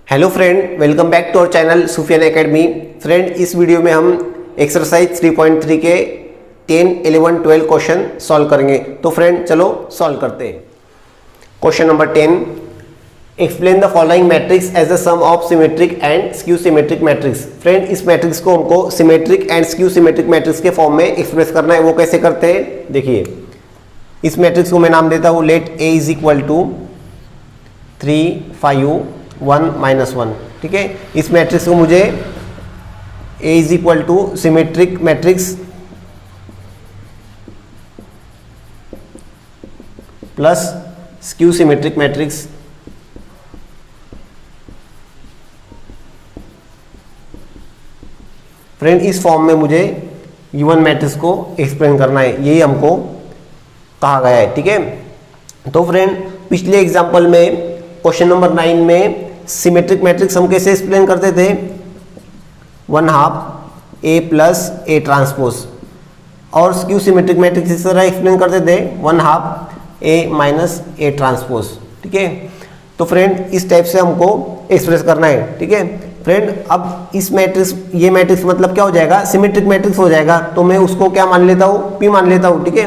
Hello friend, welcome back to our channel Sufiyan academy. Friend, इस video में हम exercise 3.3 के 10, 11, 12 क्वेश्चन सॉल्व करेंगे। तो फ्रेंड चलो सॉल्व करते हैं। Question number 10, explain the following matrix as the sum of symmetric and skew symmetric matrix. Friend, इस मैट्रिक्स को हमको symmetric and skew symmetric matrix के फॉर्म में एक्सप्रेस करना है। वो कैसे करते हैं देखिए। इस मैट्रिक्स को मैं नाम देता हूँ let A is equal to 3, 5, 1, -1। ठीक है, इस मैट्रिक्स को मुझे A is equal to symmetric matrix plus skew symmetric matrix friend इस फॉर्म में मुझे गिवन मैट्रिक्स को एक्सप्लेन करना है, यही हमको कहा गया है। ठीक है, तो फ्रेंड पिछले एग्जांपल में क्वेश्चन नंबर 9 में सिमेट्रिक मैट्रिक्स हम कैसे एक्सप्लेन करते थे, 1/2 A प्लस A ट्रांसपोज, और स्क्यू सिमेट्रिक मैट्रिक्स इस तरह एक्सप्लेन करते थे 1/2 A माइनस A ट्रांसपोज। ठीक है, तो फ्रेंड इस टाइप से हमको एक्सप्रेस करना है। ठीक है फ्रेंड, अब इस मैट्रिक्स, ये मैट्रिक्स मतलब क्या हो जाएगा, सिमेट्रिक मैट्रिक्स हो जाएगा। तो मैं उसको क्या मान लेता हूँ, P मान लेता हूँ। ठीक है,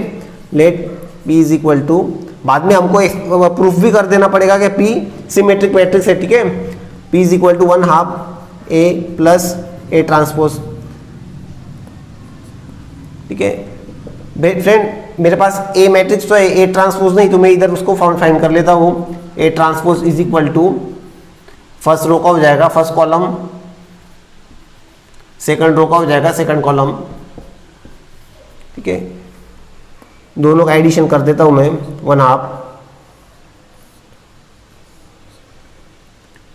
let P is equal to, बाद में हमको प्रूफ भी कर देना पड़ेगा कि P सिमेट्रिक मैट्रिक्स है। ठीक है, P is equal to 1/2 A plus A transpose. ठीक है फ्रेंड, मेरे पास A मैट्रिक्स तो है, A ट्रांसपोज नहीं, तो मैं इधर उसको फाइंड कर लेता हूँ। A transpose is equal to first row का हो जाएगा फर्स्ट कॉलम, सेकंड रो का हो जाएगा सेकंड कॉलम। ठीक है, दोनों का एडिशन कर देता हूं मैं, 1/2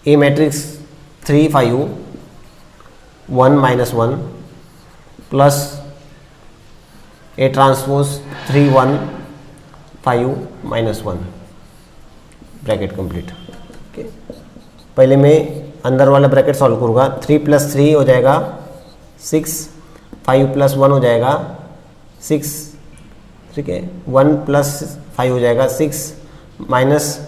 A matrix 3, 5, 1, -1 plus A transpose 3, 1, 5, -1 bracket complete. Okay, पहले मैं अंदर वाला ब्रैकेट सॉल्व करूँगा। 3 + 3 हो जाएगा 6, 5 + 1 हो जाएगा 6। ठीक है, 1 + 5 हो जाएगा 6, -1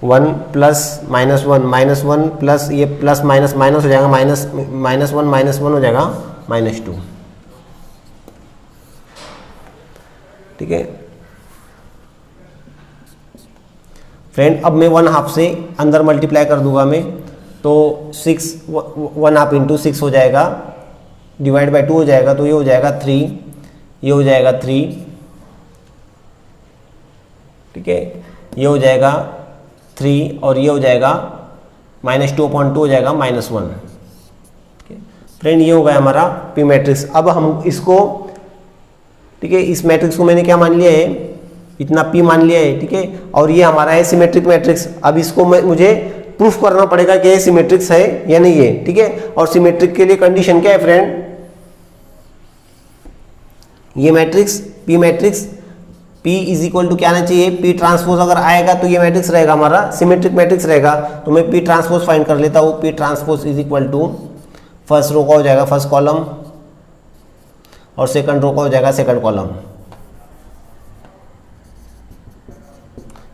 + -1 प्लस ये प्लस माइनस माइनस हो जाएगा, -1 हो जाएगा -2। ठीक है फ्रेंड, अब मैं 1/2 से अंदर मल्टीप्लाई कर दूंगा मैं, तो 6 1/2 × 6 हो जाएगा, डिवाइड बाय 2 हो जाएगा, तो ये हो जाएगा 3, ये हो जाएगा 3। ठीक है, ये हो जाएगा 3 और ये हो जाएगा -2/2 हो जाएगा -1। ठीक है फ्रेंड, ये हो गया हमारा P मैट्रिक्स। अब हम इसको, ठीक है, इस मैट्रिक्स को मैंने क्या मान लिया है, इतना P मान लिया है। ठीक है, और ये हमारा है सिमेट्रिक मैट्रिक्स। अब इसको मुझे प्रूफ करना पड़ेगा कि ये सिमेट्रिक्स है या नहीं है। ठीक है, और सिमेट्रिक के लिए कंडीशन क्या है फ्रेंड, ये matrix P matrix P is equal to क्या आना चाहिए, P ट्रांसपोज अगर आएगा तो ये मैट्रिक्स रहेगा हमारा सिमेट्रिक मैट्रिक्स रहेगा। तो मैं P ट्रांसपोज फाइंड कर लेता हूँ। P transpose is equal to first row का हो जाएगा फर्स्ट कॉलम और सेकंड रो का हो जाएगा सेकंड कॉलम।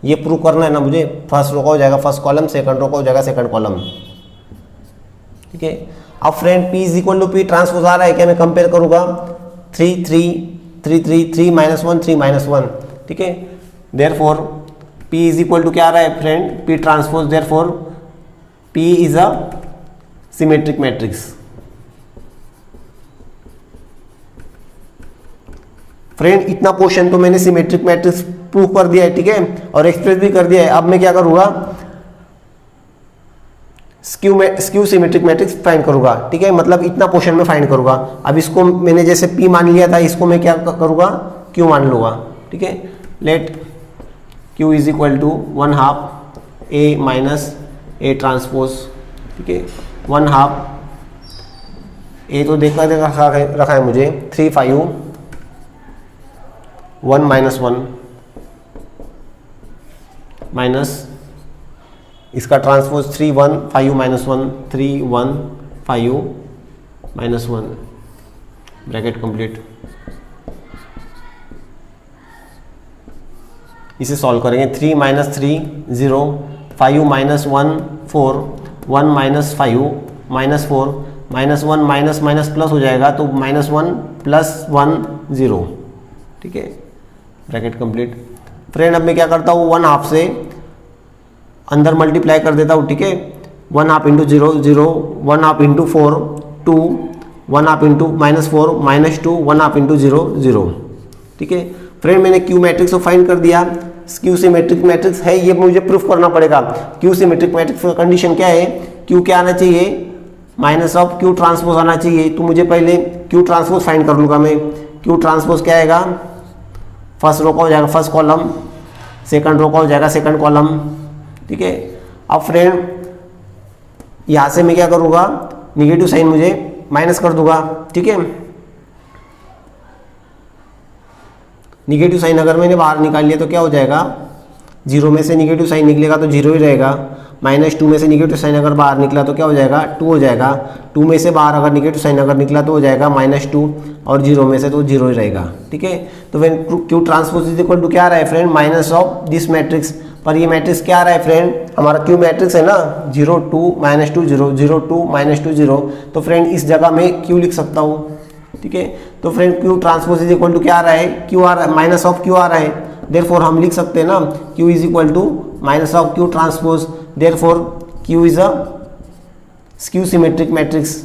ये प्रूव करना है ना मुझे, फर्स्ट रो का हो जाएगा फर्स्ट कॉलम, सेकंड रो का हो जाएगा सेकंड कॉलम। ठीक है, अब friend P is equal to P transpose आ रहा है क्या, मैं कंपेयर करूंगा 3, 3, 3, 3, 3, -1, 3, -1। ठीक है, therefore P is equal to क्या आ रहा है friend, P transpose, therefore P is a symmetric matrix. Friend, इतना पोर्शन तो मैंने सिमेट्रिक मैट्रिक्स प्रूव कर दिया है। ठीक है, और एक्सप्रेस भी कर दिया है। अब मैं क्या करूंगा, स्क्यू सिमेट्रिक मैट्रिक्स फाइंड करूंगा। ठीक है, मतलब इतना पोर्शन में फाइंड करूंगा। अब इसको मैंने जैसे P मान लिया था, इसको मैं क्या करूंगा, Q मान लूंगा। ठीक है, let Q is equal to 1/2 A minus A transpose. ठीक है, 1/2 A तो देखा रखा है मुझे, 3, 5, 1, -1 माइनस इसका ट्रांसपोज 3, 1, 5, -1, 3, 1, 5, -1 ब्रैकेट कंप्लीट। इसे सॉल्व करेंगे। 3 - 3 0, 5 - 1 4, 1 minus 5 minus 4 minus 1 minus minus plus हो जाएगा, तो माइनस 1 प्लस 1 0, ठीक है, ब्रैकेट कंप्लीट। फ्रेंड अब मैं क्या करता हूँ, 1/2 से अंदर मल्टीप्लाई कर देता हूँ, ठीक है, 1/2 into 0 0, 1/2 into 4 2, 1/2 into minus 4 minus 2, 1/2 into 0 0, ठीक है। फ्रेंड मैंने क्यू मैट्रिक्स को फाइंड कर दिया। क्यू सिमेट्रिक मैट्रिक्स है, ये मुझे प्रूफ करना पड़ेगा। क्यू सिमेट्रिक मैट्रिक्स का कंडीशन क्या है, क्यू क्या आना चाहिए, माइनस ऑफ क्यू ट्रांसपोज आना चाहिए। तो मुझे पहले क्यू ट्रांसपोज फाइंड कर लूँगा मैं। क्यू ट्रांसपोज क्या आएगा, फर्स्ट रो का हो जाएगा फर्स्ट कॉलम, सेकंड रो का हो जाएगा सेकंड कॉलम, ठीक है। अब फ्रेंड यहाँ से मैं क्या करूँगा, निगेटिव साइन मुझे माइनस कर दूंगा, ठीक है। निगेटिव साइन अगर मैंने बाहर निकाल लिया तो क्या हो जाएगा, 0 में से निगेटिव साइन निकलेगा तो 0 ही रहेगा। -2 में से निगेटिव साइन अगर बाहर निकला तो क्या हो जाएगा, 2 हो जाएगा। 2 में से बाहर अगर निगेटिव साइन अगर निकला तो हो जाएगा -2, और 0 में से तो 0 ही रहेगा, ठीक है। तो when Q transpose is equal to क्या आ रहा है friend, minus of this matrix. पर ये मैट्रिक्स क्या आ रहा है फ्रेंड, हमारा क्यू मैट्रिक्स है ना, 0 2 -2 0 0 2 -2 0। तो फ्रेंड इस जगह में क्यू लिख सकता हूँ, ठीक है। तो friend Q transpose is equal to क्या आ रहा है, क्यू आ रहा है, माइनस ऑफ क्यू आ रहा है। देयरफॉर हम लिख सकते हैं ना, Q is equal to minus of Q transpose. Therefore Q is a skew symmetric matrix.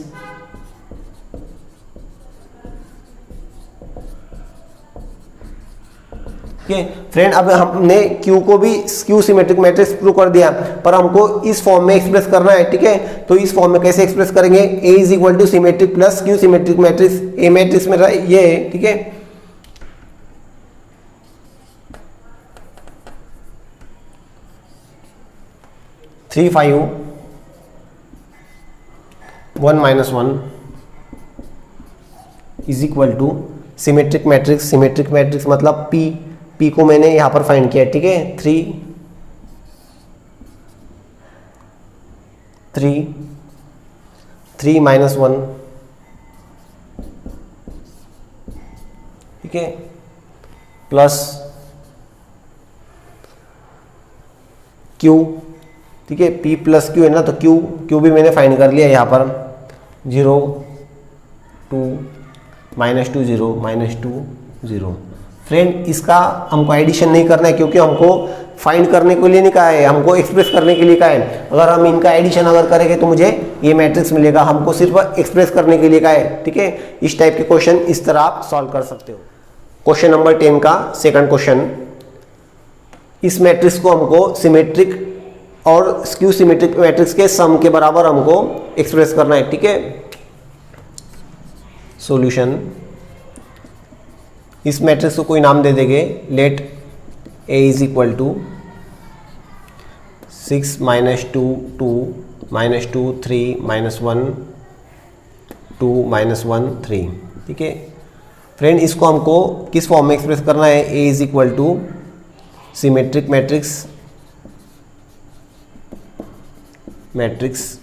Friend अब हमने Q को भी स्क्यू सिमेट्रिक मैट्रिक्स प्रूव कर दिया, पर हमको इस फॉर्म में एक्सप्रेस करना है, ठीक है। तो इस फॉर्म में कैसे एक्सप्रेस करेंगे, A is equal to symmetric plus Q symmetric matrix. A matrix में ये है, ठीक है। Three 5 1 -1 is equal to symmetric matrix. Symmetric matrix मतलब P को मैंने यहां पर फाइंड किया, ठीक है। 3 -1, ठीक है, प्लस Q, ठीक है। P प्लस Q है ना, तो Q भी मैंने फाइंड कर लिया यहाँ पर, 0 2 -2 0 -2 0। फ्रेंड इसका हमको एडिशन नहीं करना है, क्योंकि हमको फाइंड करने के लिए नहीं कहा है, हमको एक्सप्रेस करने के लिए कहा है। अगर हम इनका एडिशन अगर करेंगे तो मुझे ये मैट्रिक्स मिलेगा, हमको सिर्फ एक्सप्रेस करने के लिए कहा है, ठीक है। इस टाइप के क्वेश्चन इस तरह आप सॉल्व कर सकते हो। क्वेश्चन नंबर 10 का सेकंड क्वेश्चन, इस मैट्रिक्स को हमको सिमेट्रिक और स्क्यू सिमेट्रिक मैट्रिक्स के सम के बराबर हमको एक्सप्रेस करना है, ठीक है। सॉल्यूशन, इस मैट्रिक्स को कोई नाम दे देंगे, let A is equal to 6 -2 2 -2 3 -1 2 -1 3, ठीक है। फ्रेंड इसको हमको किस फॉर्म में एक्सप्रेस करना है, A is equal to symmetric matrix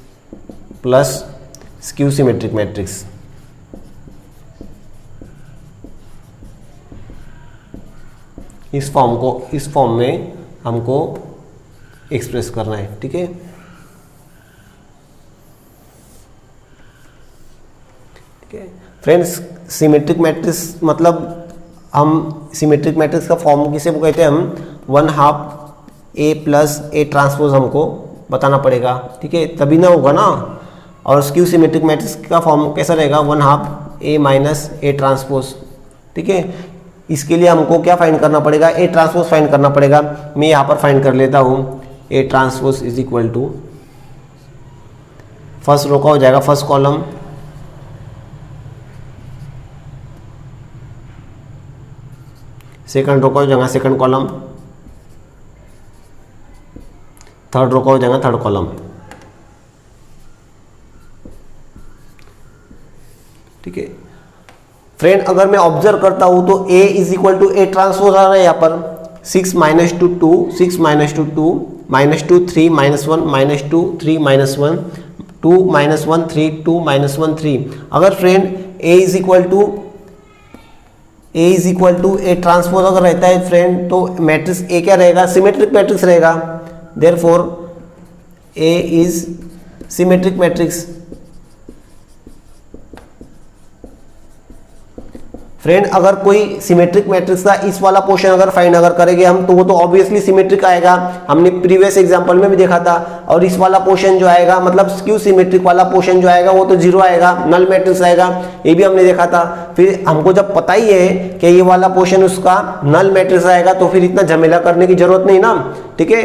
plus skew symmetric matrix. इस फॉर्म में हमको एक्सप्रेस करना है, ठीक है। ठीक है फ्रेंड्स, सिमेट्रिक मैट्रिक्स मतलब हम सिमेट्रिक मैट्रिक्स का फॉर्म किसे वो कहते हैं, हम 1/2 A प्लस A ट्रांसपोज हमको बताना पड़ेगा, ठीक है, तभी ना होगा ना। और स्क्यू सिमेट्रिक मैट्रिक्स का फॉर्म कैसा रहेगा, 1/2 A माइनस A ट्रांसपोज, ठीक है। इसके लिए हमको क्या फाइंड करना पड़ेगा, A ट्रांसपोज फाइंड करना पड़ेगा। मैं यहाँ पर फाइंड कर लेता हूँ, A transpose is equal to first row का हो जाएगा फर्स्ट कॉलम, सेकंड रो का हो जाएगा सेकंड कॉलम, थर्ड रो का हो जाएगा थर्ड कॉलम, ठीक है। फ्रेंड अगर मैं ऑब्जर्व करता हूं तो A is equal to A transpose आ रहा है यहाँ पर, 6 -2 2 6 -2 2 -2 3 -1 -2 3 -1 2 -1 3 2 -1 3। अगर friend A is equal to A transpose अगर रहता है फ्रेंड, तो मैट्रिक्स A क्या रहेगा, सिमेट्रिक मैट्रिक्स रहेगा। Therefore A is symmetric matrix. Friend अगर कोई सिमेट्रिक मैट्रिक्स का इस वाला पोर्शन अगर फाइंड अगर करेंगे हम, तो वो तो ऑब्वियसली सिमेट्रिक आएगा, हमने प्रीवियस एग्जांपल में भी देखा था। और इस वाला पोर्शन जो आएगा, मतलब स्क्यू सिमेट्रिक वाला पोर्शन जो आएगा वो तो जीरो आएगा, नल मैट्रिक्स आएगा, ये भी हमने देखा था। फिर हमको जब पता ही है कि ये वाला पोर्शन उसका नल मैट्रिक्स आएगा, तो फिर इतना झमेला करने की जरूरत नहीं ना, ठीक है।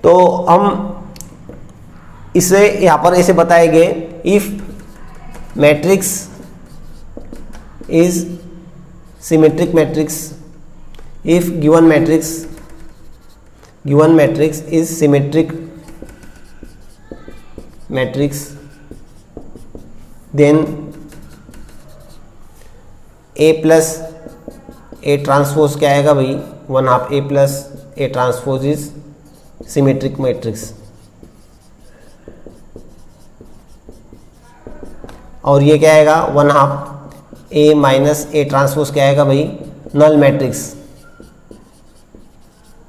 तो हम इसे यहाँ पर ऐसे बताएंगे, if matrix is symmetric matrix, if given matrix is symmetric matrix, then A plus A transpose क्या आएगा भाई, 1/2 A plus A transpose is symmetric matrix. और ये क्या आएगा, 1/2 A माइनस A ट्रांसपोज क्या आएगा भाई, नल मैट्रिक्स,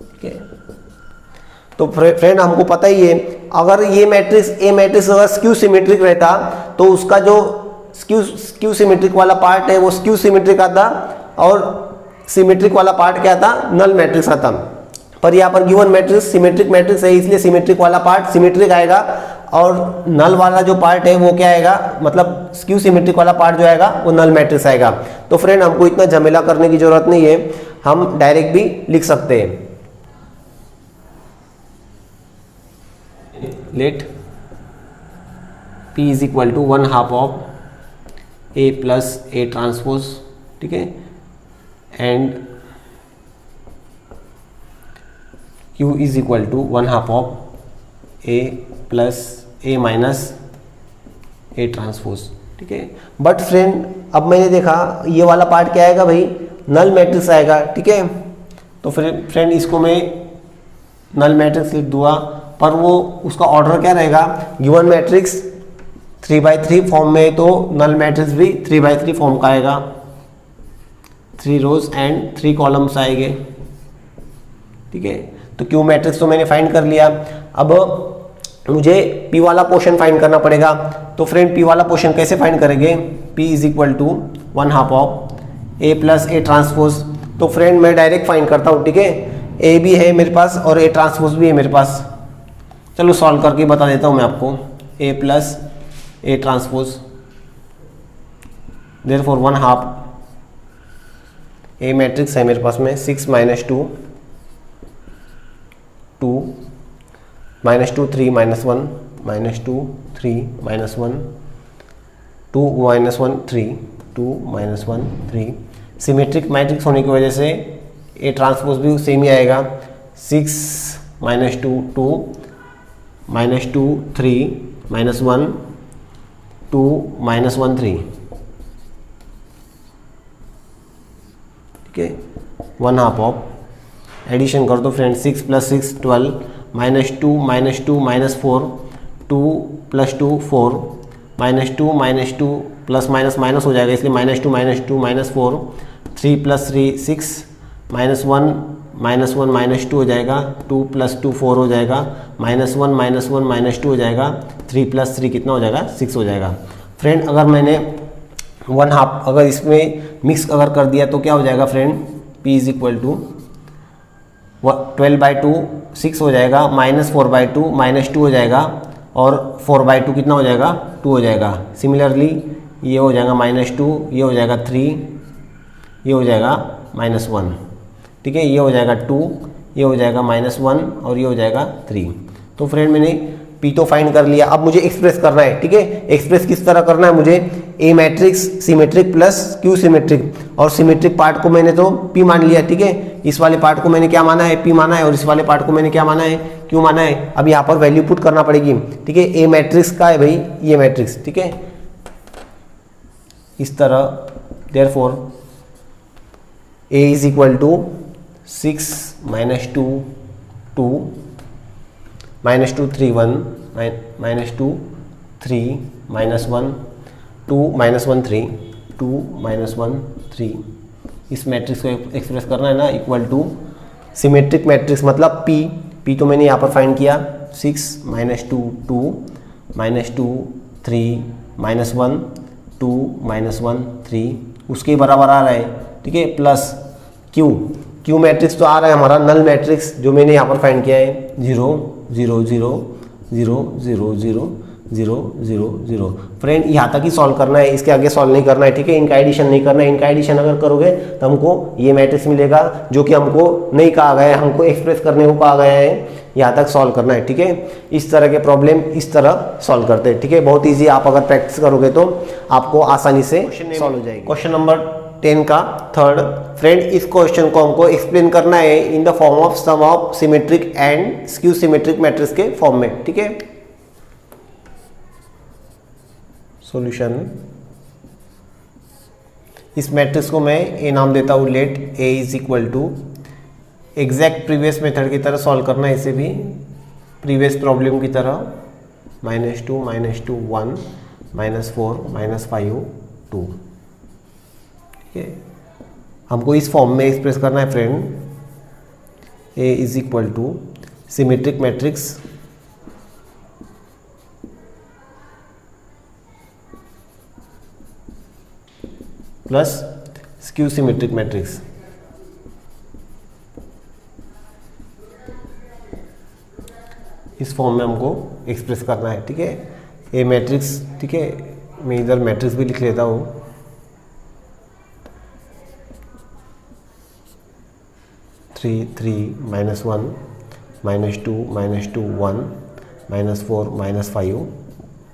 ठीक है। तो फ्रेंड हमको पता ही है, अगर ये मैट्रिक्स A मैट्रिक्स अगर स्क्यू सिमेट्रिक रहता, तो उसका जो स्क्यू सिमेट्रिक वाला पार्ट है वो स्क्यू सिमेट्रिक आता, और सिमेट्रिक वाला पार्ट क्या आता, नल मैट्रिक्स आता। पर यहाँ पर गिवन मैट्रिक्स सिमेट्रिक मैट्रिक्स है, इसलिए सिमेट्रिक वाला पार्ट सिमेट्रिक आएगा, और नल वाला जो पार्ट है वो क्या आएगा, मतलब स्क्यू सिमेट्रिक वाला पार्ट जो आएगा वो नल मैट्रिक्स आएगा। तो फ्रेंड हमको इतना झमेला करने की जरूरत नहीं है, हम डायरेक्ट भी लिख सकते हैं। Let P is equal to 1/2 of A plus A transpose, ठीक है, and Q is equal to 1/2 of A plus A minus A transpose, ठीक है। बट फ्रेंड अब मैंने देखा ये वाला पार्ट क्या आएगा भाई, नल मैट्रिक्स आएगा, ठीक है। तो फिर फ्रेंड इसको मैं नल मैट्रिक्स लिख दूंगा, पर वो उसका ऑर्डर क्या रहेगा, गिवन मैट्रिक्स 3/3 फॉर्म में, तो नल मैट्रिक्स भी 3/3 फॉर्म का आएगा, 3 रोज एंड 3 कॉलम्स आएंगे, ठीक है। तो क्यू मैट्रिक्स तो मैंने फाइंड कर लिया, अब मुझे P वाला पोर्शन फाइंड करना पड़ेगा। तो फ्रेंड P वाला पोर्शन कैसे फाइंड करेंगे, P is equal to 1/2 of A plus A transpose. तो फ्रेंड मैं डायरेक्ट फाइंड करता हूँ, ठीक है। A भी है मेरे पास और A ट्रांसपोज भी है मेरे पास, चलो सॉल्व करके बता देता हूँ मैं आपको। A plus A transpose, therefore 1/2 A matrix है मेरे पास में, 6 - 2 2 -2 3 -1 -2 3 -1 2 -1 3 2 -1 3। सिमेट्रिक मैट्रिक्स होने की वजह से A ट्रांसपोज भी सेम ही आएगा, 6 - 2 2 -2 3 -1 2 -1 3, ठीक है। 1/2 ऑफ, एडिशन कर दो फ्रेंड, 6 + 6 12 -2 -2 -4 2 + 2 4 -2 -2 प्लस माइनस माइनस हो जाएगा, इसलिए -2 -2 -4 3 + 3 6 -1 -2 हो जाएगा, 2 + 2 4 हो जाएगा, -1 -2 हो जाएगा, 3 + 3 कितना हो जाएगा, 6 हो जाएगा। फ्रेंड अगर मैंने 1/2 अगर इसमें मिक्स अगर कर दिया तो क्या हो जाएगा friend, P is equal to 12/2 6 हो जाएगा, -4/2 -2 हो जाएगा, और 4/2 कितना हो जाएगा, 2 हो जाएगा। सिमिलरली ये हो जाएगा -2, ये हो जाएगा 3, ये हो जाएगा -1, ठीक है। ये हो जाएगा 2, ये हो जाएगा -1 और ये हो जाएगा 3। तो फ्रेंड मैंने P तो फाइंड कर लिया, अब मुझे एक्सप्रेस करना है, ठीक है। एक्सप्रेस किस तरह करना है मुझे, A matrix symmetric plus Q symmetric, और सिमेट्रिक पार्ट को मैंने तो P मान लिया, ठीक है। इस वाले पार्ट को मैंने क्या माना है, P माना है, और इस वाले पार्ट को मैंने क्या माना है, Q माना है। अब यहाँ पर वैल्यू पुट करना पड़ेगी, ठीक है। A मैट्रिक्स का है भाई ये मैट्रिक्स, ठीक है, इस तरह। Therefore A is equal to 6 - 2 2 -2 3 1 -2 3 -1 2 -1 3 2 -1 3। इस मैट्रिक्स को एक्सप्रेस करना है ना, इक्वल टू सिमेट्रिक मैट्रिक्स मतलब P तो मैंने यहाँ पर फाइंड किया, 6 - 2 2 -2 3 -1 2 -1 3 उसके बराबर आ रहा है, ठीक है, प्लस क्यू मैट्रिक्स तो आ रहा है हमारा नल मैट्रिक्स जो मैंने यहाँ पर फाइंड किया है 0 0 0 0 0 0 0 0 0। फ्रेंड यहाँ तक ही सॉल्व करना है, इसके आगे सॉल्व नहीं करना है, ठीक है। इनका एडिशन नहीं करना है, इनका एडिशन अगर करोगे तो हमको ये मैट्रिक्स मिलेगा जो कि हमको नहीं कहा गया है, हमको एक्सप्रेस करने को कहा गया है। यहाँ तक सॉल्व करना है, ठीक है। इस तरह के प्रॉब्लम इस तरह सॉल्व करते हैं, ठीक है। बहुत ईजी, आप अगर प्रैक्टिस करोगे तो आपको आसानी से सॉल्व हो जाएगी। क्वेश्चन नंबर 10 का थर्ड। फ्रेंड इस क्वेश्चन को हमको एक्सप्लेन करना है in the form of sum of symmetric and skew symmetric matrix के फॉर्म में, ठीक है। सॉल्यूशन, इस मैट्रिक्स को मैं ए नाम देता हूँ, let A is equal to, exact previous method की तरह सॉल्व करना है इसे भी, प्रीवियस प्रॉब्लम की तरह, -2 -2 1 -4 -5 2, ठीक है। हमको इस फॉर्म में एक्सप्रेस करना है friend, A is equal to symmetric matrix plus skew symmetric matrix. इस फॉर्म में हमको एक्सप्रेस करना है, ठीक है। ए मैट्रिक्स, ठीक है, मैं इधर मैट्रिक्स भी लिख लेता हूँ, थ्री 3 -1 -2 -2 1 -4 -5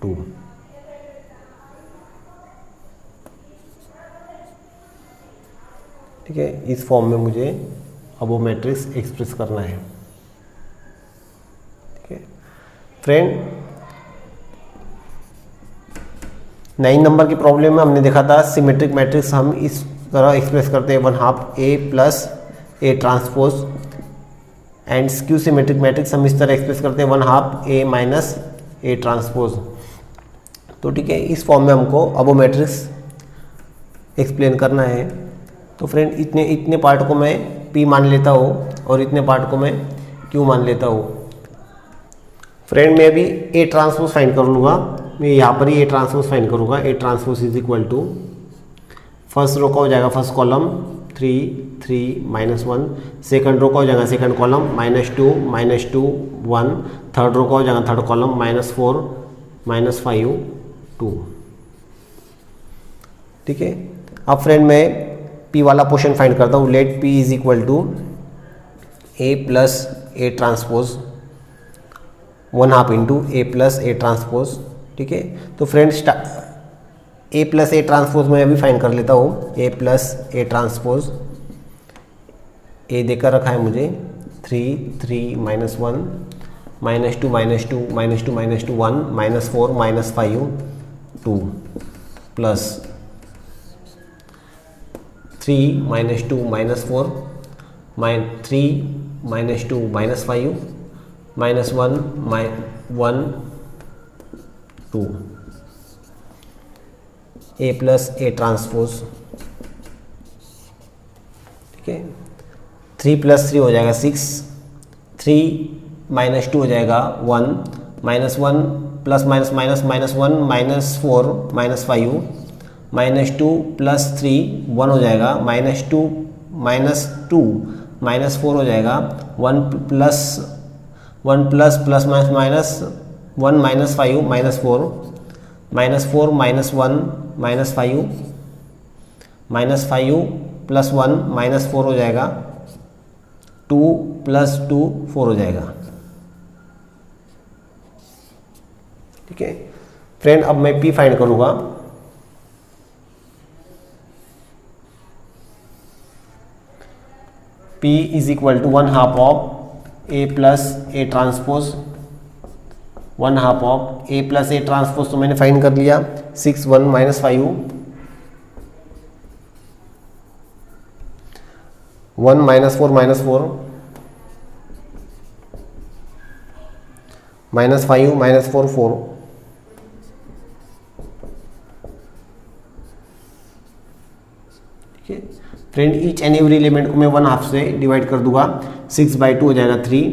2, ठीक है। इस फॉर्म में मुझे अब वो मैट्रिक्स एक्सप्रेस करना है, ठीक है। फ्रेंड 9 नंबर की प्रॉब्लम में हमने देखा था सिमेट्रिक मैट्रिक्स हम इस तरह एक्सप्रेस करते हैं, 1/2 A plus A transpose, and skew symmetric matrix हम इस तरह एक्सप्रेस करते हैं 1/2 A माइनस A ट्रांसपोज। तो ठीक है, इस फॉर्म में हमको अब वो मैट्रिक्स एक्सप्लेन करना है। तो फ्रेंड इतने पार्ट को मैं P मान लेता हूँ और इतने पार्ट को मैं Q मान लेता हूँ। फ्रेंड मैं अभी A ट्रांसपोज फाइंड कर लूँगा, मैं यहाँ पर ही A ट्रांसपोज फाइंड करूँगा। A transpose is equal to, first row का हो जाएगा फर्स्ट कॉलम 3 3 -1, सेकंड रो का हो जाएगा सेकंड कॉलम -2 -2 1, थर्ड रो का हो जाएगा थर्ड कॉलम -4 -5 2, ठीक है। अब फ्रेंड मैं P वाला पोर्शन फाइंड करता हूँ। Let P is equal to A plus A transpose 1/2 into A plus A transpose, ठीक है। तो friend A plus A transpose मैं अभी फाइंड कर लेता हूँ। A plus A transpose, A देकर रखा है मुझे 3 3 -1 -2 -2 -2 -2 1 -4 -5 2 plus 3 -2 -4 3 -2 -5 -1 1 2, A plus A transpose, ठीक है। 3 + 3 हो जाएगा 6, 3 -2 हो जाएगा 1 -1 प्लस माइनस माइनस -1 -4 -5 -2 + 3 1 हो जाएगा, -2 -2 -4 हो जाएगा, 1 प्लस प्लस -1 -5 -4 -4 -1 -5 + 1 -4 हो जाएगा, 2 + 2 4 हो जाएगा, ठीक है। फ्रेंड अब मैं P फाइंड करूँगा। P is equal to 1/2 of A plus A transpose, 1/2 of A plus A transpose तो मैंने फाइंड कर लिया 6 1 -5 1 -4 -4 -5 -4 4, ठीक है। Friend each and every element को मैं 1/2 से डिवाइड कर दूंगा, 6/2 हो जाएगा 3,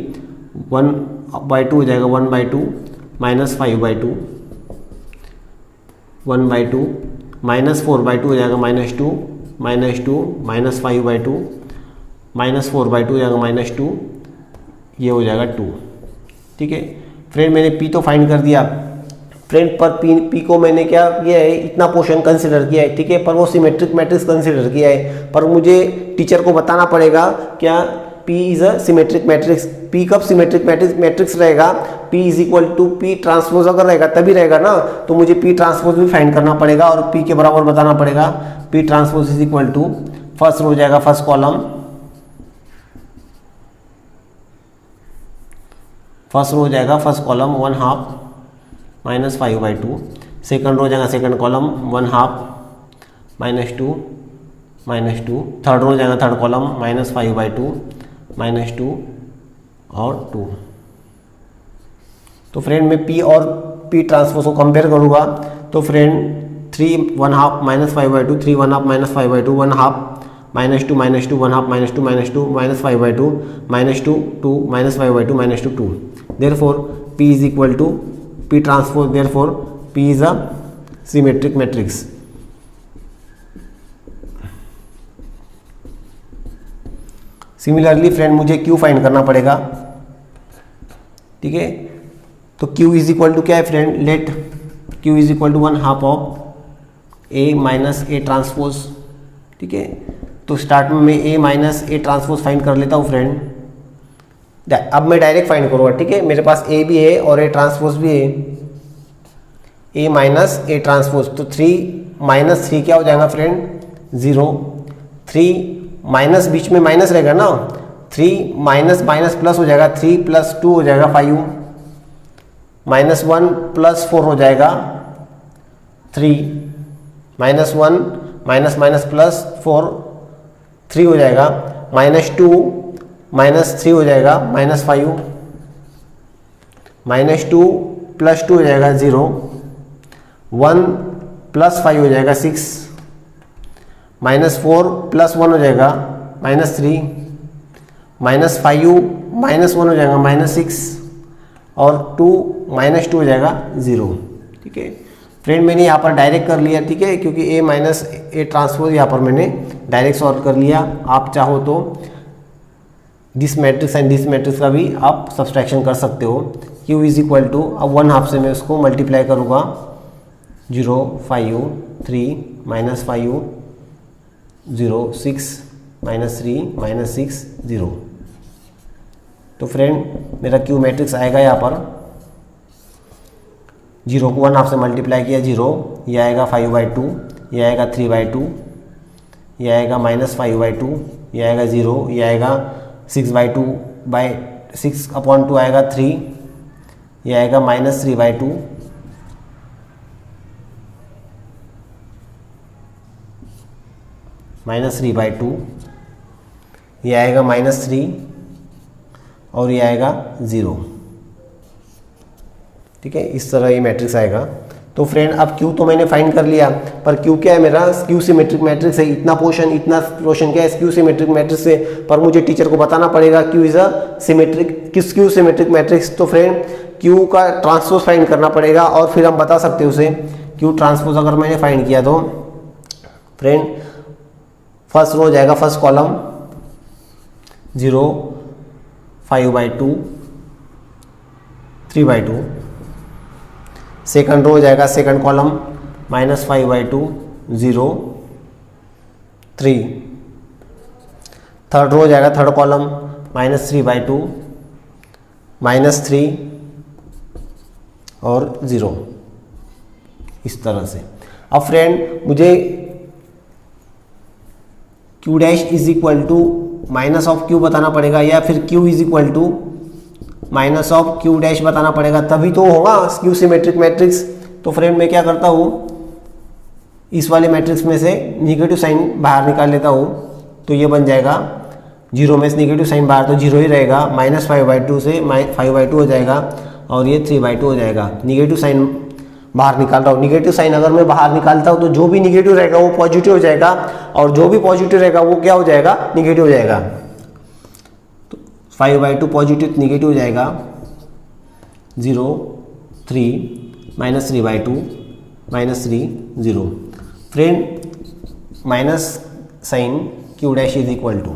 1/2 हो जाएगा 1/2 -5/2 1/2, -4/2 हो जाएगा -2, -2, -5/2, -4/2 हो जाएगा -2, ये हो जाएगा 2। ठीक है फ्रेंड, मैंने पी तो फाइंड कर दिया फ्रेंड, पर पी को मैंने क्या किया है, इतना पोर्शन कंसिडर किया है। ठीक है, पर वो सिमेट्रिक मैट्रिक्स कंसिडर किया है, पर मुझे टीचर को बताना पड़ेगा क्या P is a symmetric matrix. P कब सिमेट्रिक मैट्रिक्स रहेगा, P is equal to P transpose अगर रहेगा तभी रहेगा ना, तो मुझे P ट्रांसपोज भी फाइंड करना पड़ेगा और P के बराबर बताना पड़ेगा। P transpose is equal to, first row हो जाएगा फर्स्ट कॉलम, फर्स्ट रो हो जाएगा फर्स्ट कॉलम 1/2 -5/2, सेकंड रो हो जाएगा सेकंड कॉलम 1/2 -2 -2, थर्ड रो हो जाएगा थर्ड कॉलम -5/2 -2 और 2। तो फ्रेंड मैं P और P ट्रांसपोज को कंपेयर करूँगा, तो friend 3 1/2 -5/2, 3 1/2 -5/2, 1/2 -2 -2 1/2 -2 -2 -5/2 -2 2 -5/2 -2 2। Therefore P is equal to P transpose, therefore P is a symmetric matrix। Similarly friend मुझे Q फाइंड करना पड़ेगा। ठीक है, तो Q इज इक्वल टू क्या है friend, let Q is equal to 1/2 of A minus A transpose. ठीक है, तो स्टार्ट में मैं A minus A transpose find कर लेता हूँ फ्रेंड। अब मैं डायरेक्ट फाइंड करूँगा। ठीक है, मेरे पास A भी है और A ट्रांसपोज भी है, A माइनस A ट्रांसपोज, तो 3 - 3 क्या हो जाएगा फ्रेंड, 0। 3 माइनस, बीच में माइनस रहेगा ना, 3 माइनस माइनस प्लस हो जाएगा, 3 + 2 हो जाएगा 5, -1 + 4 हो जाएगा 3, -1 माइनस माइनस प्लस 4 3 हो जाएगा, -2 -3 हो जाएगा -5, -2 + 2 हो जाएगा 0, 1 + 5 हो जाएगा 6, -4 + 1 हो जाएगा -3, -5 -1 हो जाएगा -6 और 2 -2 हो जाएगा 0। ठीक है फ्रेंड, मैंने यहाँ पर डायरेक्ट कर लिया। ठीक है, क्योंकि A माइनस A ट्रांसपोज यहाँ पर मैंने डायरेक्ट सॉल्व कर लिया। आप चाहो तो this matrix and this matrix का भी आप सब्सट्रैक्शन कर सकते हो। Q इज इक्वल टू, अब 1/2 से मैं उसको मल्टीप्लाई करूँगा, 0 5 3 -5 0 6 -3 -6 0। तो फ्रेंड मेरा Q मैट्रिक्स आएगा यहाँ पर, 0 को 1/2 से मल्टीप्लाई किया 0, ये आएगा 5/2, ये आएगा 3/2, ये आएगा -5/2, ये आएगा 0, ये आएगा 6/2 आएगा 3, ये आएगा -3/2, -3/2, ये आएगा -3 और ये आएगा 0। ठीक है, इस तरह ये मैट्रिक्स आएगा। तो फ्रेंड अब Q तो मैंने फाइंड कर लिया, पर Q क्या है मेरा, Q सिमेट्रिक मैट्रिक्स है। इतना पोर्शन क्या है, Q सिमेट्रिक मैट्रिक्स है, पर मुझे टीचर को बताना पड़ेगा Q इज अ सिमेट्रिक, किस Q सिमेट्रिक मैट्रिक्स। तो फ्रेंड Q का ट्रांसपोज फाइंड करना पड़ेगा और फिर हम बता सकते हैं उसे। Q ट्रांसपोज अगर मैंने फाइंड किया तो फ्रेंड फर्स्ट रो हो जाएगा फर्स्ट कॉलम 0 5/2 3/2, सेकंड रो हो जाएगा सेकंड कॉलम -5/2 0 3, थर्ड रो हो जाएगा थर्ड कॉलम -3/2 -3 और 0। इस तरह से अब फ्रेंड मुझे Q dash is equal to minus of Q बताना पड़ेगा, या फिर Q is equal to minus of Q dash बताना पड़ेगा, तभी तो होगा Q सिमेट्रिक मैट्रिक्स। तो फ्रेंड मैं क्या करता हूँ, इस वाले मैट्रिक्स में से निगेटिव साइन बाहर निकाल लेता हूँ, तो ये बन जाएगा 0 में से निगेटिव साइन बाहर तो 0 ही रहेगा, -5/2 से 5/2 हो जाएगा और ये 3/2 हो जाएगा। निगेटिव साइन बाहर निकाल रहा हूँ, निगेटिव साइन अगर मैं बाहर निकालता हूँ तो जो भी निगेटिव रहेगा वो पॉजिटिव हो जाएगा, और जो भी पॉजिटिव रहेगा वो क्या हो जाएगा, निगेटिव हो जाएगा। तो 5/2 पॉजिटिव निगेटिव हो जाएगा, 0 3 -3/2 -3 0। Friend minus sign Q dash is equal to,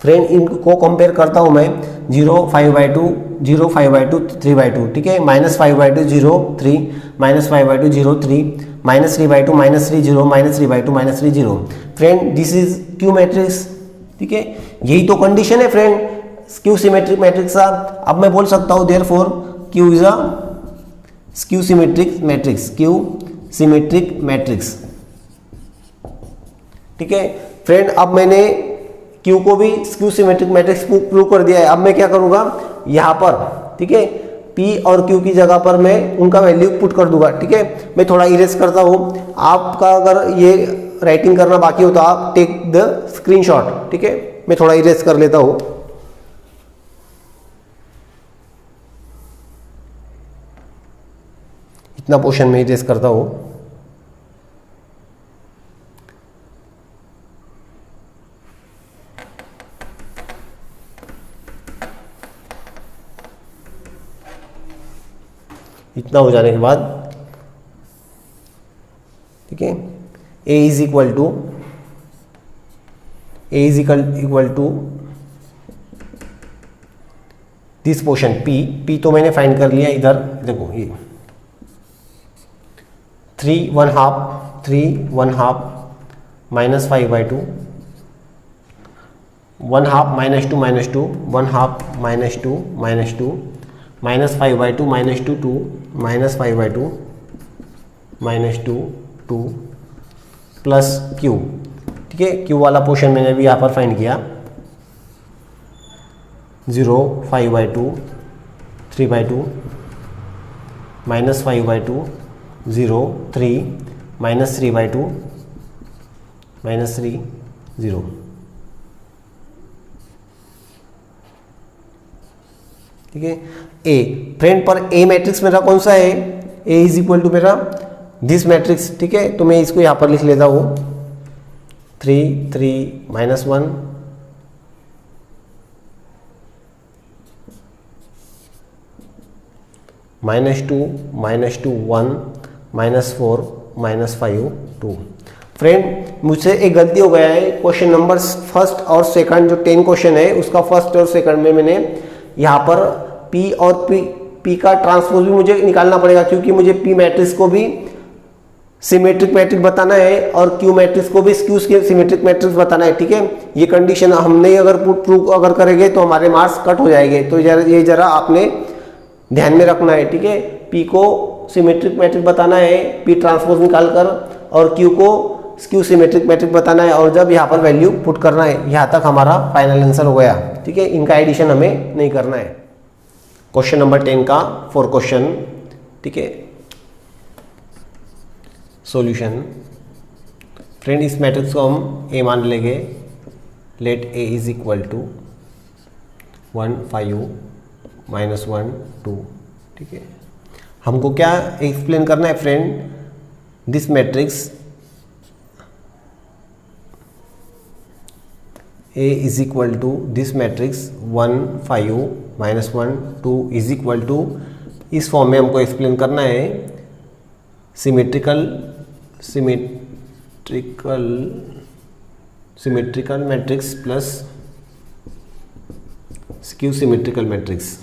friend इनको कंपेयर करता हूँ मैं 0 5/2 0 5/2 3/2, ठीक है, -5/2 0 3 -5/2 0 3 -3/2 -3 0 -3/2 -3 0। Friend this is Q matrix, ठीक है, यही तो कंडीशन है फ्रेंड स्क्यू सिमेट्रिक मैट्रिक्स का। अब मैं बोल सकता हूँ therefore Q is a skew symmetric matrix, Q symmetric matrix, ठीक है। फ्रेंड अब मैंने क्यू को भी स्क्यू सिमेट्रिक मैट्रिक्स प्रूव कर दिया है। अब मैं क्या करूंगा यहाँ पर, ठीक है, पी और क्यू की जगह पर मैं उनका वैल्यू पुट कर दूंगा, ठीक है। मैं थोड़ा इरेज करता हूँ, आपका अगर ये राइटिंग करना बाकी हो तो आप टेक द स्क्रीनशॉट, ठीक है। मैं थोड़ा इरेज कर लेता हूँ। इतना पोर्शन में इरेज करता हूँ। इतना हो जाने के बाद, ठीक है, A is equal to this portion P तो मैंने फाइंड कर लिया। इधर देखो ये 3 1/2 -5/2 1/2 -2 -2 1/2 -2 -2 -5/2 -2 2 -5/2 -2 2 प्लस क्यू, ठीक है। क्यू वाला पोर्शन मैंने भी यहाँ पर फाइंड किया 0 5/2 3/2 -5/2 0 3 -3/2 -3 0, ठीक है। ए फ्रेंड पर ए मैट्रिक्स मेरा कौन सा है, ए इज इक्वल टू मेरा दिस मैट्रिक्स, ठीक है। तो मैं इसको यहाँ पर लिख लेता हूँ 3 3 -1 -2 -2 1 -4 -5 2। फ्रेंड मुझसे एक गलती हो गया है, क्वेश्चन नंबर फर्स्ट और सेकंड जो 10 क्वेश्चन है उसका फर्स्ट और सेकंड में मैंने यहाँ पर P और P का ट्रांसपोज भी मुझे निकालना पड़ेगा, क्योंकि मुझे P मैट्रिक्स को भी सिमेट्रिक मैट्रिक्स बताना है और Q मैट्रिक्स को भी स्क्यू सिमेट्रिक मैट्रिक्स बताना है, ठीक है। ये कंडीशन हमने अगर प्रूव अगर करेंगे तो हमारे मार्क्स कट हो जाएंगे, तो ये जरा आपने ध्यान में रखना है, ठीक है। P को सिमेट्रिक मैट्रिक्स बताना है, P ट्रांसपोज निकाल कर, और Q को स्क्यू सिमेट्रिक मैट्रिक्स बताना है, और जब यहाँ पर वैल्यू पुट करना है। यहाँ तक हमारा फाइनल आंसर हो गया, ठीक है। इनका एडिशन हमें नहीं करना है। क्वेश्चन नंबर 10 का 4 क्वेश्चन, ठीक है। सॉल्यूशन फ्रेंड इस मैट्रिक्स को हम ए मान लेंगे, let A is equal to 1 5 -1 2, ठीक है। हमको क्या एक्सप्लेन करना है friend, this matrix A is equal to this matrix 1 5 -1 2 is equal to, इस फॉर्म में हमको एक्सप्लेन करना है symmetrical matrix plus skew symmetrical matrix.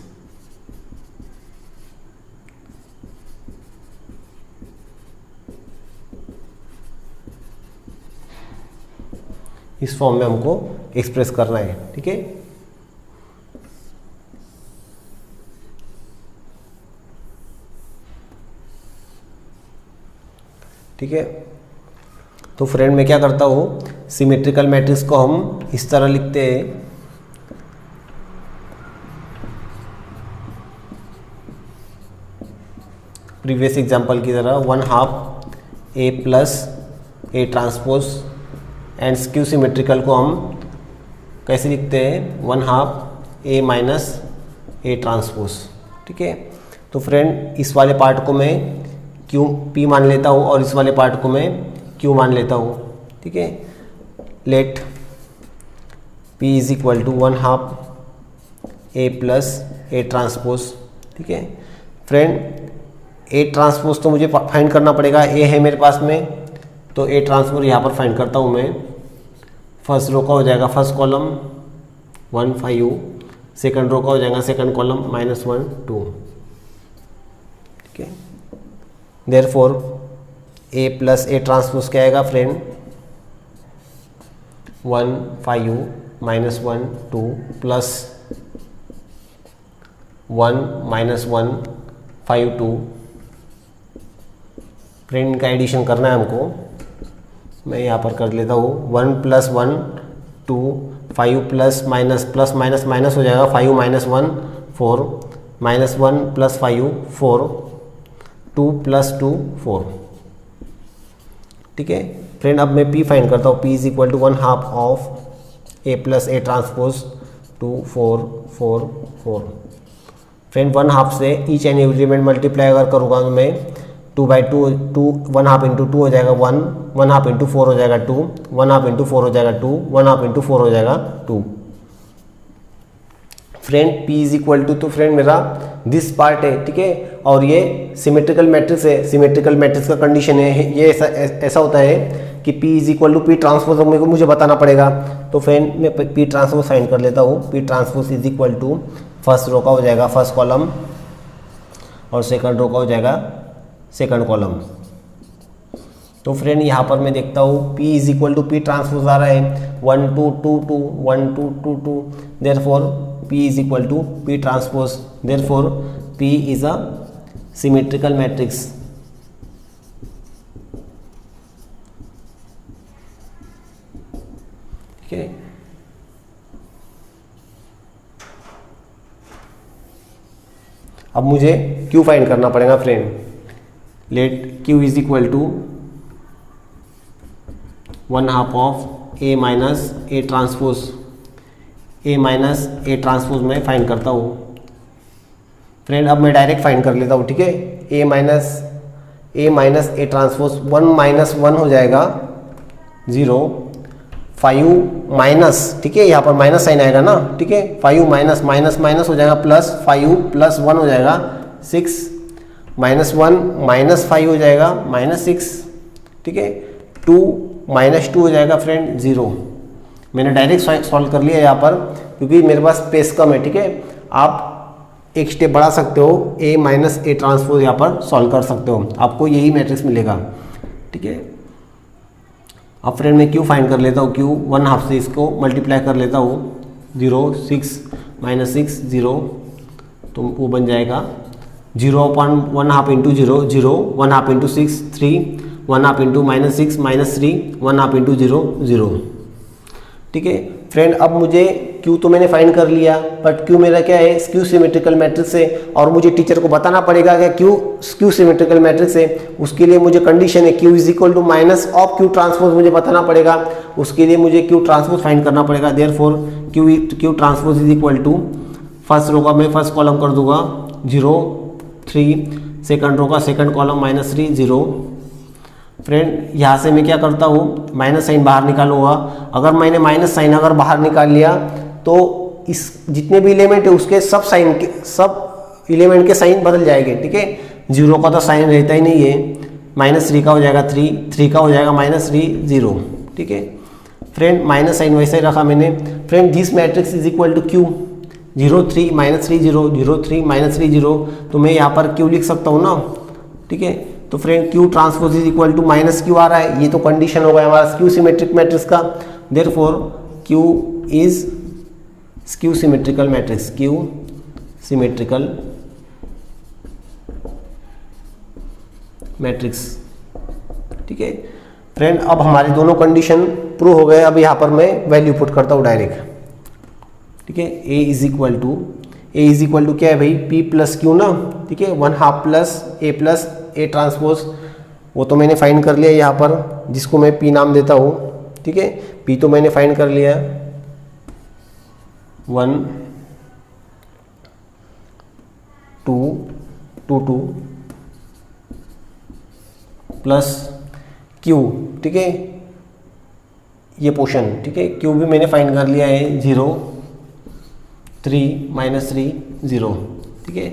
इस फॉर्म में हमको एक्सप्रेस करना है, ठीक है। ठीक है, तो फ्रेंड मैं क्या करता हूँ, सिमेट्रिकल मैट्रिक्स को हम इस तरह लिखते हैं, प्रीवियस एग्जांपल की तरह 1/2 A plus A transpose, and skew symmetrical को हम कैसे लिखते हैं 1/2 A माइनस A ट्रांसपोज, ठीक है। तो फ्रेंड इस वाले पार्ट को मैं क्यू P मान लेता हूँ और इस वाले पार्ट को मैं Q मान लेता हूँ, ठीक है। Let P is equal to 1/2 A plus A transpose, ठीक है। फ्रेंड ए ट्रांसपोज तो मुझे फाइंड करना पड़ेगा, ए है मेरे पास में, तो ए ट्रांसपोज यहाँ पर फाइंड करता हूँ मैं। फर्स्ट रो का हो जाएगा फर्स्ट कॉलम 1 5, सेकंड रो का हो जाएगा सेकंड कॉलम -1 2, ठीक है। Therefore A plus A transpose क्या आएगा फ्रेंड, 1 5 -1 2 प्लस 1 -1 5 2। फ्रेंड इनका एडिशन करना है हमको, मैं यहाँ पर कर लेता हूँ। 1 + 1 2, 5 प्लस माइनस माइनस हो जाएगा, 5 - 1 4, -1 + 5 4, 2 + 2 4, ठीक है। फ्रेंड अब मैं P फाइंड करता हूँ। P = 1/2 of A + A transpose 2 4 4 4। Friend 1/2 से each and every element multiply अगर करूँगा तो मैं 2/2 2 1/2 × 2 हो जाएगा 1, 1/2 × 4 हो जाएगा 2, 1/2 × 4 हो जाएगा 2, 1/2 × 4 हो जाएगा 2। फ्रेंड P = तो फ्रेंड मेरा दिस पार्ट है, ठीक है, और ये सिमेट्रिकल मैट्रिक्स है। सिमेट्रिकल मैट्रिक्स का कंडीशन है ये ऐसा होता है कि P = P ट्रांसपोज मुझे बताना पड़ेगा। तो फ्रेंड मैं P ट्रांसपोज फाइंड कर लेता हूँ। P ट्रांसपोज = फर्स्ट रो का हो जाएगा फर्स्ट कॉलम और सेकंड रो का हो जाएगा सेकंड कॉलम। तो फ्रेंड यहाँ पर मैं देखता हूँ P = P ट्रांसपोज आ रहा है 1 2 2 2 1 2 2 2। Therefore P = P transpose, therefore P is a symmetrical matrix. ठीक है, अब मुझे Q फाइंड करना पड़ेगा friend. Let Q = 1/2 of A - A transpose. A - A transpose में फाइंड करता हूँ। फ्रेंड अब मैं डायरेक्ट फाइंड कर लेता हूँ, ठीक है। A - A ट्रांसपोज 1 - 1 हो जाएगा 0, 5 माइनस, ठीक है, यहाँ पर माइनस साइन आएगा ना, ठीक है। 5 माइनस माइनस माइनस हो जाएगा प्लस, 5 + 1 हो जाएगा 6, -1 -5 हो जाएगा -6, ठीक है। 2 - 2 हो जाएगा फ्रेंड 0। मैंने डायरेक्ट सॉल्व कर लिया यहाँ पर क्योंकि मेरे पास स्पेस कम है, ठीक है। आप एक स्टेप बढ़ा सकते हो, A - A ट्रांसपोज यहाँ पर सॉल्व कर सकते हो, आपको यही मैट्रिक्स मिलेगा, ठीक है। अब फ्रेंड मैं Q फाइंड कर लेता हूँ। Q 1/2 से इसको मल्टीप्लाई कर लेता हूँ, 0 6 - 6 0, तो वो बन जाएगा 0/1/2 × 0 0, 1/2 × 6 3, 1/2 × -6 -3, 1/2 × 0 0, ठीक है। फ्रेंड अब मुझे Q तो मैंने फाइंड कर लिया, बट Q मेरा क्या है, स्क्यू सिमेट्रिकल मैट्रिक्स है और मुझे टीचर को बताना पड़ेगा कि Q स्क्यू सिमेट्रिकल मैट्रिक्स है। उसके लिए मुझे कंडीशन है Q = -Q ट्रांसपोज मुझे बताना पड़ेगा। उसके लिए मुझे Q ट्रांसपोज फाइंड करना पड़ेगा। Therefore Q transpose = first row का मैं फर्स्ट कॉलम कर दूंगा 0 3, सेकंड रो का सेकंड कॉलम -3 0। फ्रेंड यहाँ से मैं क्या करता हूँ, माइनस साइन बाहर निकालूंगा। अगर मैंने माइनस साइन अगर बाहर निकाल लिया तो इस जितने भी एलिमेंट है उसके सब एलिमेंट के साइन बदल जाएंगे, ठीक है। 0 का तो साइन रहता ही नहीं है, -3 का हो जाएगा 3, 3 का हो जाएगा -3 0, ठीक है। फ्रेंड माइनस साइन वैसे ही रखा मैंने। फ्रेंड दिस मैट्रिक्स = Q 0 3 -3 0 0 3 -3 0, तो मैं यहाँ पर Q लिख सकता हूँ ना, ठीक है। तो फ्रेंड Q ट्रांसपोज = -Q आ रहा है, ये तो कंडीशन होगा हमारा स्क्यू सिमेट्रिक मैट्रिक्स का। Therefore Q is skew symmetrical matrix, Q symmetrical matrix, ठीक है। फ्रेंड अब हमारी दोनों कंडीशन प्रूव हो गए। अब यहाँ पर मैं वैल्यू पुट करता हूँ डायरेक्ट, ठीक है। A = क्या है भाई, P + Q ना, ठीक है। 1/2 + A ट्रांसपोज, वो तो मैंने फाइंड कर लिया यहाँ पर, जिसको मैं P नाम देता हूँ, ठीक है। P तो मैंने फाइंड कर लिया, 1 2 2 2 प्लस Q, ठीक है, ये पोर्शन, ठीक है। Q भी मैंने फाइंड कर लिया है 0 3 -3 0, ठीक है।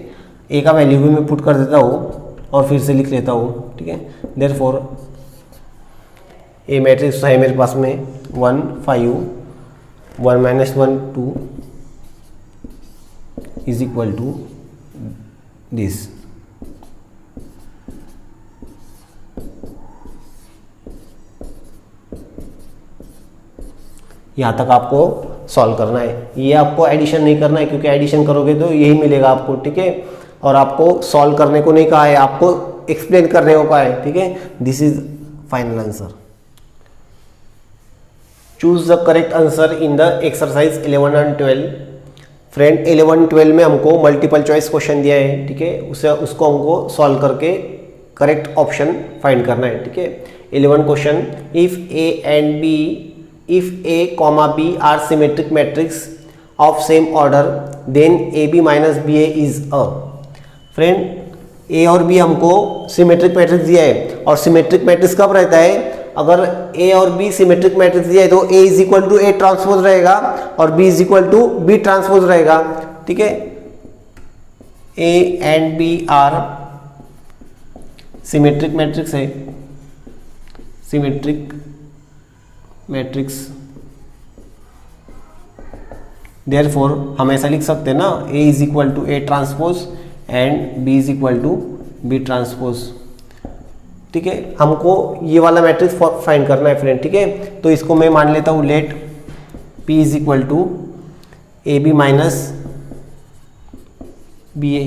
A का वैल्यू भी मैं पुट कर देता हूँ और फिर से लिख लेता हूँ, ठीक है। देयरफॉर ए मैट्रिक्स है मेरे पास में 1 5 1 minus 1 2 is equal to this. यहाँ तक आपको सॉल्व करना है। ये आपको एडिशन नहीं करना है, क्योंकि एडिशन करोगे तो यही मिलेगा आपको, ठीक है। और आपको सॉल्व करने को नहीं कहा है, आपको एक्सप्लेन करने को कहा है, ठीक है। This is final answer. Choose the correct answer in the exercise 11 and 12। Friend 11 12 में हमको मल्टीपल चॉइस क्वेश्चन दिया है, ठीक है। उसको हमको सॉल्व करके करेक्ट ऑप्शन फाइंड करना है, ठीक है। 11 question, if A and B if A comma B are symmetric matrix of same order then AB minus BA is a। Friend A और B हमको सिमेट्रिक मैट्रिक्स दिया है, और सिमेट्रिक मैट्रिक्स कब रहता है, अगर A और B सिमेट्रिक मैट्रिक्स दिया है तो A is equal to A transpose रहेगा और B is equal to B transpose रहेगा, ठीक है। A and B are symmetric matrix है, सिमेट्रिक मैट्रिक्स। देयरफॉर हम ऐसा लिख सकते हैं ना, A is equal to A transpose and B is equal to B transpose, ठीक है। हमको ये वाला मैट्रिक्स फाइंड करना है फ्रेंड, ठीक है। तो इसको मैं मान लेता हूँ let P is equal to AB minus BA।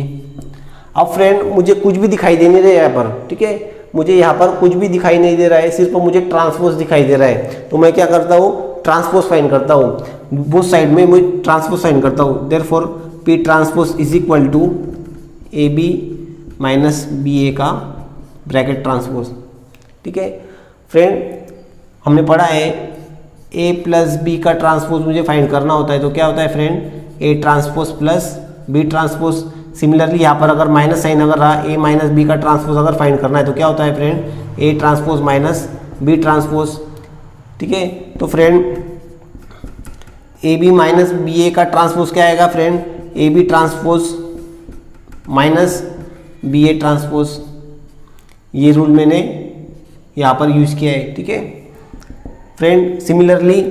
अब फ्रेंड मुझे कुछ भी दिखाई दे नहीं रहा है यहाँ पर, ठीक है। मुझे यहाँ पर कुछ भी दिखाई नहीं दे रहा है, सिर्फ मुझे ट्रांसपोज दिखाई दे रहा है। तो मैं क्या करता हूँ, ट्रांसपोज फाइंड करता हूँ, बोथ साइड में मैं ट्रांसपोज फाइंड करता हूँ। Therefore P transpose is equal to AB minus BA का ब्रैकेट ट्रांसपोज, ठीक है। फ्रेंड हमने पढ़ा है A प्लस B का ट्रांसपोज मुझे फाइंड करना होता है, तो क्या होता है friend, A transpose plus B transpose. Similarly यहाँ पर अगर माइनस साइन अगर रहा, A माइनस B का ट्रांसपोज अगर फाइंड करना है तो क्या होता है friend, A transpose minus B transpose, ठीक है। तो फ्रेंड AB माइनस BA का ट्रांसपोज क्या आएगा friend, AB transpose minus BA transpose. ये रूल मैंने यहाँ पर यूज किया है, ठीक है। फ्रेंड सिमिलरली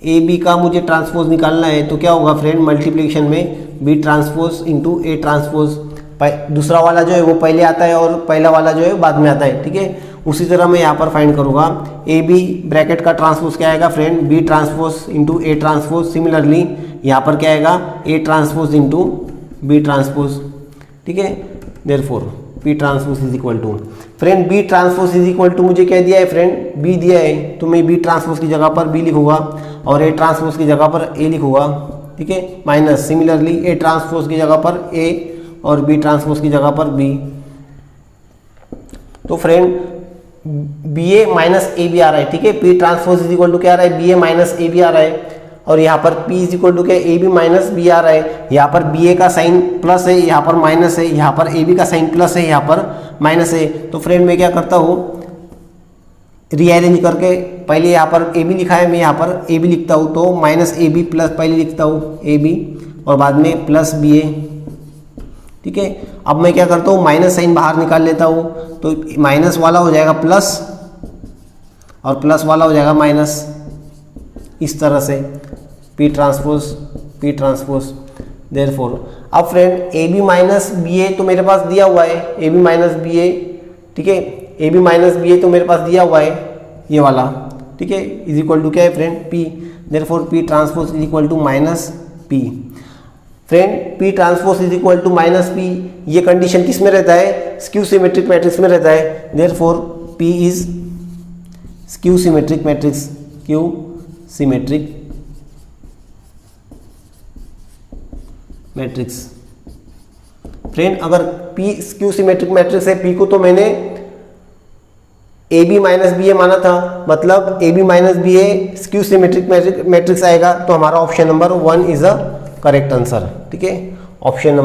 AB का मुझे ट्रांसपोज निकालना है, तो क्या होगा फ्रेंड, मल्टीप्लिकेशन में B transpose into A transpose. दूसरा वाला जो है वो पहले आता है और पहला वाला जो है बाद में आता है, ठीक है। उसी तरह मैं यहाँ पर फाइंड करूँगा, AB ब्रैकेट का ट्रांसपोज क्या आएगा friend, B transpose into A transpose. Similarly यहाँ पर क्या आएगा, A transpose into B transpose, ठीक है। Therefore P transpose is equal to, friend B transpose is equal to मुझे क्या दिया है फ्रेंड, B दिया है, तो मैं B ट्रांसपोज की जगह पर B लिखूंगा और A ट्रांसपोज की जगह पर A लिखूंगा, ठीक है। माइनस सिमिलरली A ट्रांसपोज की जगह पर A और B ट्रांसपोज की जगह पर B। तो फ्रेंड BA माइनस AB आ रहा है, ठीक है। P transpose is equal to क्या आ रहा है, BA माइनस AB आ रहा है, और यहाँ पर P इज इक्वल टू क्या, AB माइनस B आ रहा है। यहाँ पर BA का साइन प्लस है, यहाँ पर माइनस है, यहाँ पर AB का साइन प्लस है, यहाँ पर माइनस है। तो फ्रेंड मैं क्या करता हूँ, रीअरेंज करके पहले यहाँ पर AB लिखा है, मैं यहाँ पर AB लिखता हूँ, तो माइनस AB प्लस पहले लिखता हूँ AB और बाद में प्लस BA, ठीक है। अब मैं क्या करता हूँ, माइनस साइन बाहर निकाल लेता हूँ, तो माइनस वाला हो जाएगा प्लस और प्लस वाला हो जाएगा माइनस, इस तरह से P ट्रांसपोज। देयरफॉर अब फ्रेंड AB माइनस BA तो मेरे पास दिया हुआ है, AB माइनस BA, ठीक है। AB माइनस BA तो मेरे पास दिया हुआ है ये वाला, ठीक है, इज इक्वल टू क्या है friend, P। Therefore P transpose is equal to minus P। Friend P transpose is equal to minus P, ये कंडीशन किस में रहता है, स्क्यू सिमेट्रिक मैट्रिक्स में रहता है। Therefore P is skew symmetric matrix, Q symmetric matrix. Friend अगर P skew symmetric matrix है, P को तो मैंने AB माइनस BA माना था, मतलब AB minus BA skew symmetric matrix आएगा, तो हमारा option number 1 is a correct answer, ठीक है। ऑप्शन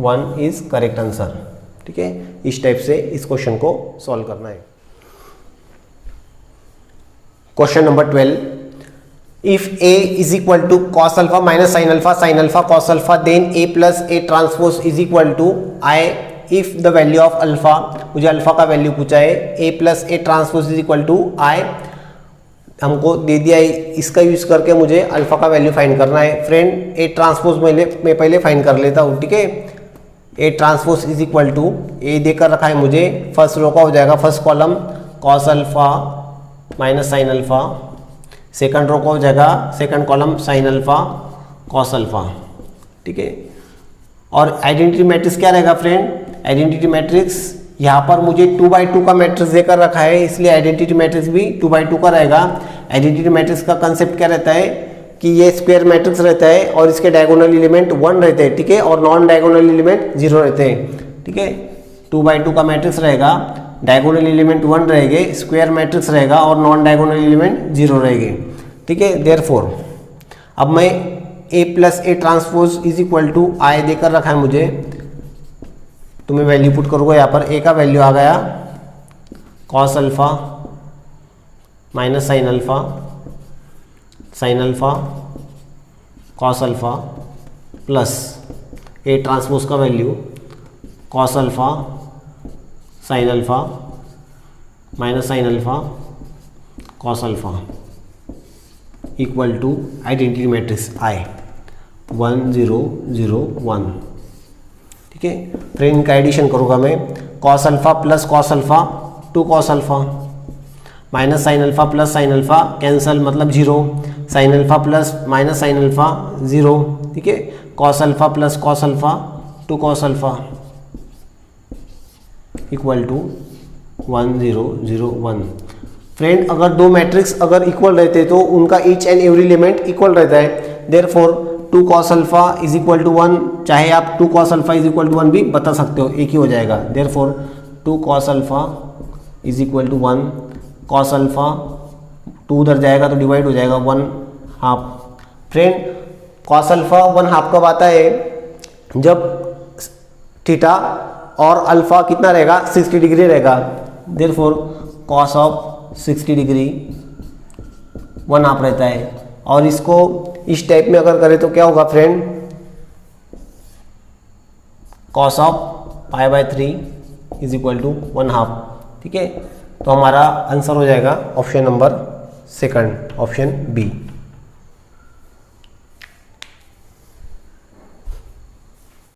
1 इज करेक्ट आंसर, ठीक है। इस टाइप से इस क्वेश्चन को सॉल्व करना है। Question number 12, if A is equal to cos alpha minus sine alpha cos alpha, then A plus A transpose is equal to I if the value of alpha, मुझे alpha का value पूछा है, A plus A transpose is equal to I हमको दे दिया है, इसका use करके मुझे अल्फा का वैल्यू फाइंड करना है। फ्रेंड ए ट्रांसपोज मैं पहले फाइंड कर लेता हूँ, ठीक है। A transpose is equal to A देकर रखा है मुझे, फर्स्ट रो का हो जाएगा first column cos alpha minus sine alpha, second row का हो जाएगा second column sine alpha cos alpha, ठीक है। और आइडेंटिटी मैट्रिक्स क्या रहेगा फ्रेंड, आइडेंटिटी मैट्रिक्स यहाँ पर मुझे 2/2 का मैट्रिक्स देकर रखा है, इसलिए आइडेंटिटी मैट्रिक्स भी 2/2 का रहेगा। आइडेंटिटी मैट्रिक्स का कंसेप्ट क्या रहता है कि ये स्क्वायर मैट्रिक्स रहता है और इसके डायगोनल एलिमेंट 1 रहते हैं, ठीक है, और नॉन डायगोनल एलिमेंट 0 रहते हैं, ठीक है। 2/2 का मैट्रिक्स रहेगा, डायगोनल एलिमेंट 1 रहेंगे, स्क्वायर मैट्रिक्स रहेगा और नॉन डायगोनल एलिमेंट 0 रहेंगे, ठीक है। देयरफॉर अब मैं A plus A transpose is equal to I देकर रखा है मुझे, तो मैं वैल्यू पुट करूँगा यहाँ पर। ए का वैल्यू आ गया cos alpha minus sine alpha cos alpha plus A transpose का value cos alpha sine alpha minus sine alpha cos alpha equal to identity matrix I 1 0 0 1, ठीक है। फिर इनका एडिशन करूँगा मैं, cos alpha plus cos alpha 2 cos alpha minus sine alpha plus sine alpha cancel मतलब 0, sine alpha plus minus sine alpha 0, ठीक है। Cos alpha plus cos alpha 2 cos alpha equal to 1 0 0 1। Friend अगर दो matrix अगर equal रहते तो उनका each and every element equal रहता है, therefore 2 cos alpha is equal to 1, चाहे आप 2 cos alpha is equal to 1 भी बता सकते हो, एक ही हो जाएगा। Therefore 2 cos alpha is equal to 1, cos alpha 2 उधर जाएगा तो डिवाइड हो जाएगा 1/2। फ्रेंड cos अल्फा 1/2 कब आता है, जब थीटा और अल्फा कितना रहेगा 60 डिग्री रहेगा। देयरफॉर cos ऑफ 60 डिग्री 1/2 रहता है। और इसको इस टाइप में अगर करें तो क्या होगा friend, cos of π/3 is equal to 1/2, ठीक है। तो हमारा आंसर हो जाएगा option number second, option B.